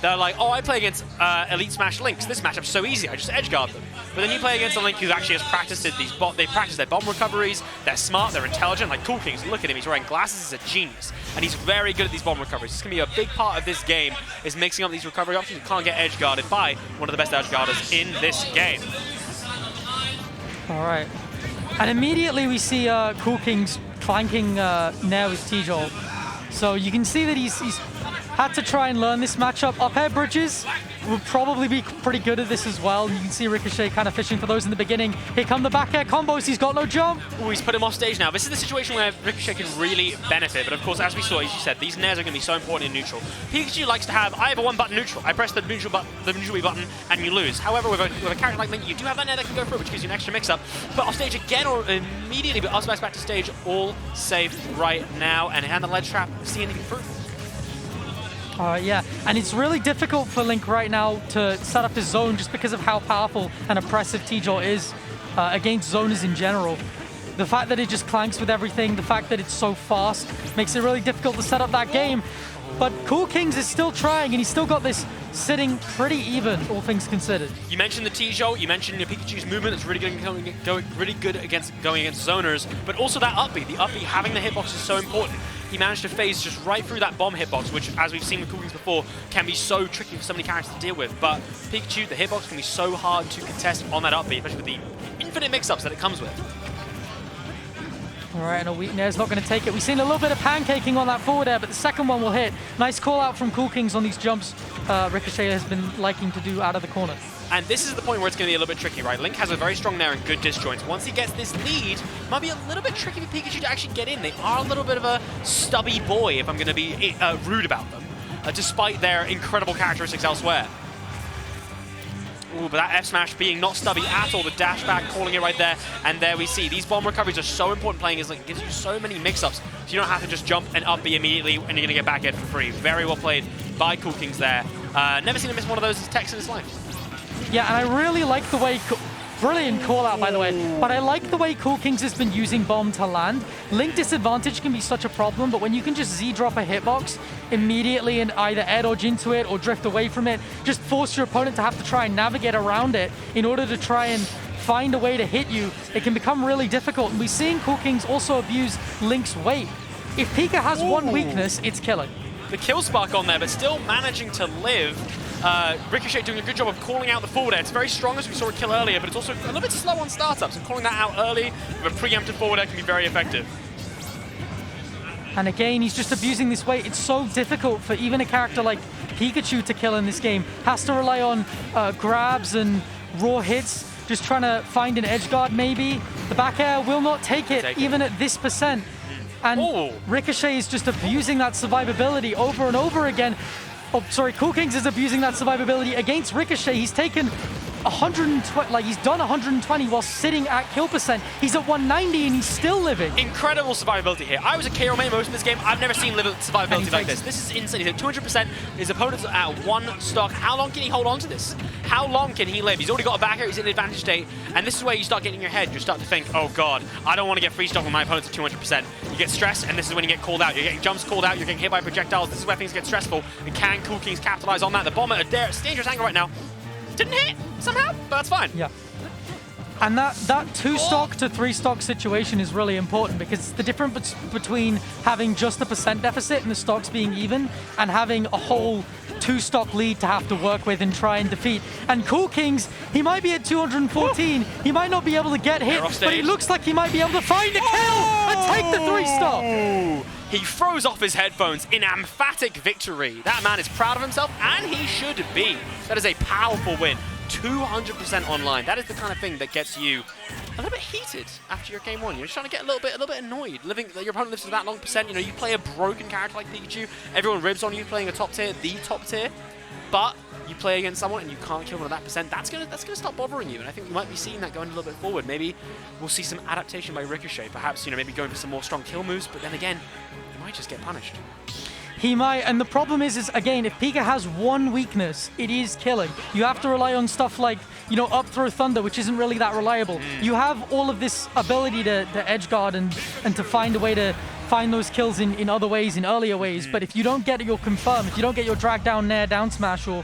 They're like, oh, I play against Elite Smash Links. This matchup's so easy, I just edge guard them. But then you play against a Link who actually has practiced they practice their bomb recoveries, they're smart, they're intelligent, like Coolkingz, look at him, he's wearing glasses, he's a genius. And he's very good at these bomb recoveries. It's going to be a big part of this game, is mixing up these recovery options. You can't get edge guarded by one of the best edge guarders in this game. All right. And immediately we see Coolkingz flanking Nair with T-Jolt. So you can see that he's had to try and learn this matchup. Up air bridges will probably be pretty good at this as well. You can see Ricochet kind of fishing for those in the beginning. Here come the back air combos. He's got no jump. Ooh, he's put him off stage now. This is the situation where Ricochet can really benefit. But of course, as we saw, as you said, these nairs are going to be so important in neutral. Pikachu likes to have, I have a one-button neutral. I press the neutral button, and you lose. However, with a character like Link, you do have that nair that can go through, which gives you an extra mix-up. But off stage again, or immediately, but Ozmax back to stage, all safe right now. And the ledge trap, see anything through. Yeah, and it's really difficult for Link right now to set up his zone just because of how powerful and oppressive T-Jolt is against zoners in general. The fact that it just clanks with everything, the fact that it's so fast, makes it really difficult to set up that game. But Coolkingz is still trying, and he's still got this sitting pretty even, all things considered. You mentioned the T-Jolt, you mentioned Pikachu's movement that's really good against going against zoners, but also that up B. The up B, having the hitbox is so important. He managed to phase just right through that bomb hitbox, which, as we've seen with Coolkingz before, can be so tricky for so many characters to deal with. But Pikachu, the hitbox can be so hard to contest on that up B, especially with the infinite mix-ups that it comes with. All right, and a weak nair's not going to take it. We've seen a little bit of pancaking on that forward air, but the second one will hit. Nice call out from Coolkingz on these jumps Ricochet has been liking to do out of the corner. And this is the point where it's going to be a little bit tricky, right? Link has a very strong nair and good disjoints. Once he gets this lead, it might be a little bit tricky for Pikachu to actually get in. They are a little bit of a stubby boy, if I'm going to be rude about them, despite their incredible characteristics elsewhere. Ooh, but that F smash being not stubby at all, the dash back calling it right there, and there we see. These bomb recoveries are so important playing as Link. It gives you so many mix-ups, so you don't have to just jump and up B immediately and you're going to get back air for free. Very well played by Coolkingz there. Never seen him miss one of those attacks in his life. Yeah, and I really like the way... Brilliant call out, by the way. But I like the way Coolkingz has been using bomb to land. Link disadvantage can be such a problem, but when you can just Z-drop a hitbox immediately and either air dodge into it or drift away from it, just force your opponent to have to try and navigate around it in order to try and find a way to hit you, it can become really difficult. And we've seen Coolkingz also abuse Link's weight. If Pika has one weakness, it's killing. The kill spark on there, but still managing to live. Ricochet doing a good job of calling out the forward air. It's very strong, as we saw it kill earlier, but it's also a little bit slow on startups, and calling that out early with a preemptive forward air can be very effective. And again, he's just abusing this weight. It's so difficult for even a character like Pikachu to kill in this game. Has to rely on grabs and raw hits, just trying to find an edge guard maybe. The back air will not take it, even at this percent. And Ricochet is just abusing that survivability over and over again. Oh, sorry, Coolkingz is abusing that survivability against Ricochet. He's taken 120, like he's done 120 while sitting at kill percent. He's at 190 and he's still living. Incredible survivability here. I was a KO main most of this game. I've never seen survivability like this. This is insane. He's at 200%. His opponent's at one stock. How long can he hold on to this? How long can he live? He's already got a backer. He's in an advantage state. And this is where you start getting in your head. You start to think, oh God, I don't want to get free stock when my opponent's at 200%. You get stressed, and this is when you get called out. You're getting jumps called out. You're getting hit by projectiles. This is where things get stressful. And can Coolkingz capitalize on that? The bomber at a dangerous angle right now. Didn't hit somehow, but that's fine. Yeah. And that 2-stock to 3-stock situation is really important, because it's the difference between having just a percent deficit and the stocks being even and having a whole 2-stock lead to have to work with and try and defeat. And Coolkingz, he might be at 214. He might not be able to get hit, but he looks like he might be able to find a kill and take the 3-stock. He throws off his headphones in emphatic victory. That man is proud of himself, and he should be. That is a powerful win. 200% online. That is the kind of thing that gets you a little bit heated after your game one. You're just trying to get a little bit annoyed. Your opponent lives to that long percent. You know, you play a broken character like Pikachu. Everyone ribs on you playing a top tier, the top tier. But you play against someone and you can't kill them at that percent. That's gonna stop bothering you. And I think we might be seeing that going a little bit forward. Maybe we'll see some adaptation by Ricochet. Perhaps, you know, maybe going for some more strong kill moves. But then again, you might just get punished. He might, and the problem is again, if Pika has one weakness, it is killing. You have to rely on stuff like, you know, up throw thunder, which isn't really that reliable. You have all of this ability to edge guard and to find a way to find those kills in other ways, in earlier ways. But if you don't get your confirm, if you don't get your drag down, nair, down smash, or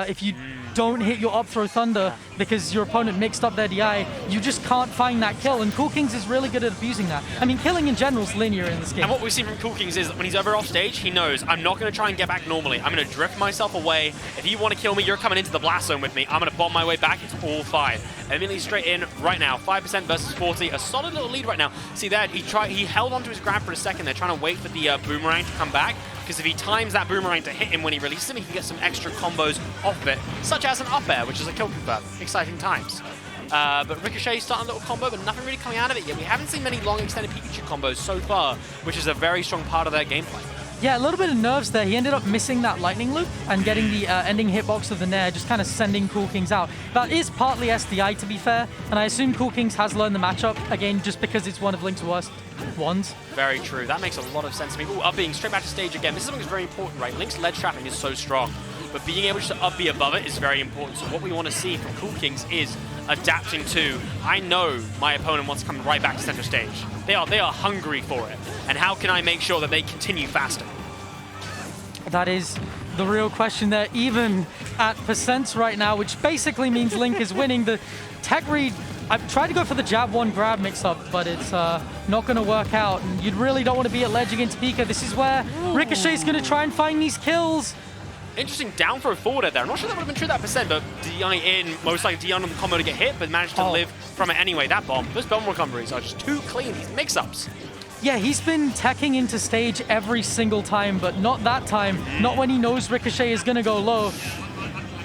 if you don't hit your up throw thunder because your opponent mixed up their DI, you just can't find that kill. And Coolkingz is really good at abusing that. I mean, killing in general is linear in this game. And what we've seen from Coolkingz is that when he's over off stage, he knows, I'm not going to try and get back normally. I'm going to drift myself away. If you want to kill me, you're coming into the blast zone with me. I'm going to bomb my way back. It's all fine. Immediately straight in right now. 5% versus 40. A solid little lead right now. See there, he held onto his grab for a second. They're trying to wait for the boomerang to come back. Because if he times that boomerang to hit him when he releases him, he can get some extra combos off of it, such as an up air, which is a kill confirm. Exciting times. But Ricochet starting a little combo, but nothing really coming out of it yet. We haven't seen many long extended Pikachu combos so far, which is a very strong part of their gameplay. Yeah, a little bit of nerves there. He ended up missing that lightning loop and getting the ending hitbox of the nair, just kind of sending Coolkingz out. That is partly SDI, to be fair, and I assume Coolkingz has learned the matchup, again, just because it's one of Link's worst ones. Very true. That makes a lot of sense to me. Ooh, up being straight back to stage again. This is something that's very important, right? Link's ledge trapping is so strong, but being able to up be above it is very important. So what we want to see from Coolkingz is adapting to, I know my opponent wants to come right back to center stage. They are hungry for it. And how can I make sure that they continue faster? That is the real question there, even at percents right now, which basically means Link is winning. The tech read, I've tried to go for the jab one grab mix-up, but it's not going to work out. And you really don't want to be at ledge against Pika. This is where Ricochet's going to try and find these kills. Interesting down throw forward there. I'm not sure that would have been true that percent, but DI in, most likely DI on the combo to get hit, but managed to live from it anyway. That bomb, those bomb recoveries are just too clean, these mix-ups. Yeah, he's been teching into stage every single time, but not that time. Not when he knows Ricochet is going to go low.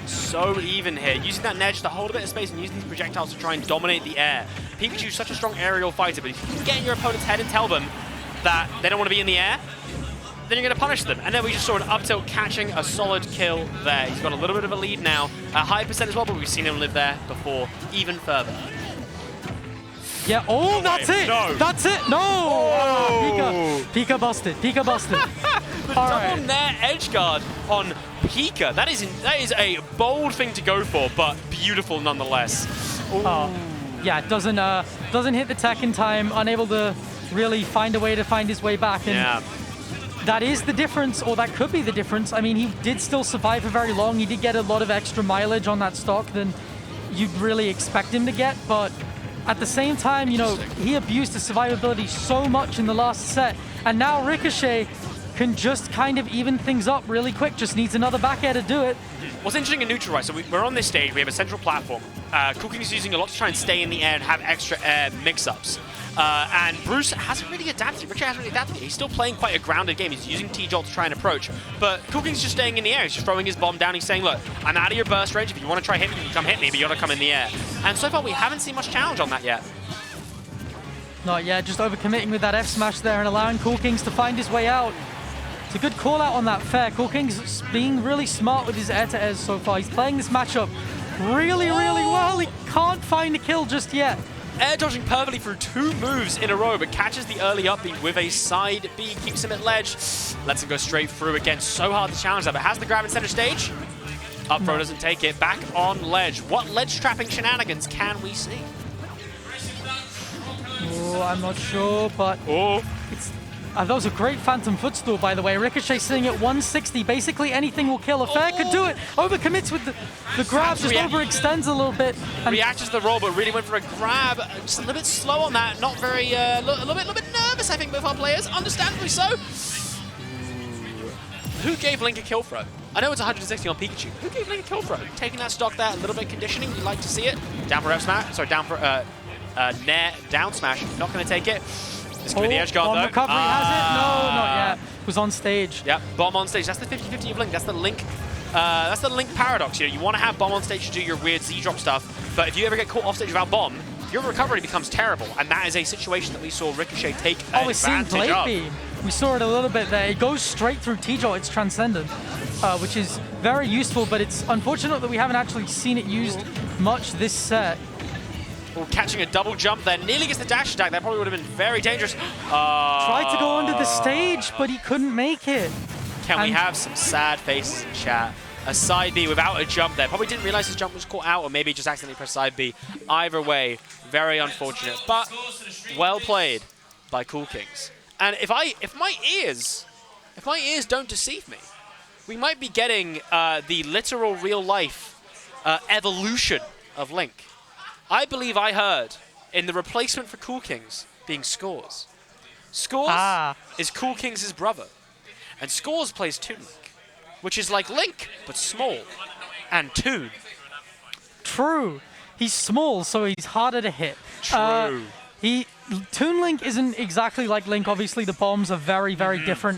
So even here, using that edge to hold a bit of space and using these projectiles to try and dominate the air. Pikachu's such a strong aerial fighter, but if you can get in your opponent's head and tell them that they don't want to be in the air, then you're going to punish them. And then we just saw an up tilt catching a solid kill there. He's got a little bit of a lead now. A high percent as well, but we've seen him live there before, even further. Yeah, oh, that's it! No. That's it! No! Oh. Pika busted, Pika busted. The double nair edge guard on Pika. That is a bold thing to go for, but beautiful nonetheless. Yeah, it doesn't hit the tech in time, unable to really find a way to find his way back. And that is the difference, or that could be the difference. I mean, he did still survive for very long. He did get a lot of extra mileage on that stock than you'd really expect him to get, but at the same time, you know, he abused his survivability so much in the last set, and now Ricochet can just kind of even things up really quick, just needs another back air to do it. What's interesting in neutral, right, so we're on this stage, we have a central platform. Coolkingz is using a lot to try and stay in the air and have extra air mix-ups. And Bruce hasn't really adapted. Ricochet hasn't really adapted. He's still playing quite a grounded game. He's using T-Jolt to try and approach. But Coolkingz just staying in the air. He's just throwing his bomb down. He's saying, look, I'm out of your burst range. If you want to try hit me, you can come hit me, but you got to come in the air. And so far, we haven't seen much challenge on that yet. Not yet, just overcommitting with that F smash there and allowing Coolkingz to find his way out. It's a good call out on that fair. Coolkingz being really smart with his air-to-airs so far. He's playing this matchup really, really well. He can't find a kill just yet. Air dodging perfectly through 2 moves in a row, but catches the early up B with a side B, keeps him at ledge, lets him go straight through again. So hard to challenge that, but has the grab in center stage. Up throw doesn't take it, back on ledge. What ledge trapping shenanigans can we see? Oh, I'm not sure, but it's, that was a great phantom footstool, by the way. Ricochet sitting at 160. Basically anything will kill. A fair could do it. Overcommits with the grab, just overextends a little bit. Reacts to the roll, but really went for a grab. Just a little bit slow on that. Not very, a little bit nervous, I think, both our players. Understandably so. Who gave Link a kill throw? I know it's 160 on Pikachu. Who gave Link a kill throw? Taking that stock there, a little bit of conditioning. You like to see it. Down for F smash. Sorry, down for nair, down smash. Not going to take it. This could be the edge guard, though. Recovery has it? No, not yet. Was on stage. Yep, bomb on stage. That's the 50-50 of Link. That's the Link. That's the Link paradox. You know, you want to have bomb on stage to do your weird Z-drop stuff, but if you ever get caught off stage without bomb, your recovery becomes terrible, and that is a situation that we saw Ricochet take advantage of. Beam. We saw it a little bit there. It goes straight through T-Jolt. It's transcendent, which is very useful, but it's unfortunate that we haven't actually seen it used much this set. Oh, catching a double jump there. Nearly gets the dash attack. That probably would have been very dangerous. Tried to go under the stage, but he couldn't make it. Can we have some sad faces in chat? A side B without a jump there. Probably didn't realize his jump was caught out, or maybe just accidentally pressed side B. Either way, very unfortunate, but well played by Coolkingz. And if my ears don't deceive me, we might be getting the literal real-life evolution of Link. I believe I heard in the replacement for Coolkingz being Scores. Scores is Coolkingz' brother. And Scores plays Toon Link, which is like Link, but small. And Toon. True. He's small, so he's harder to hit. True. Toon Link isn't exactly like Link. Obviously, the bombs are very, very different.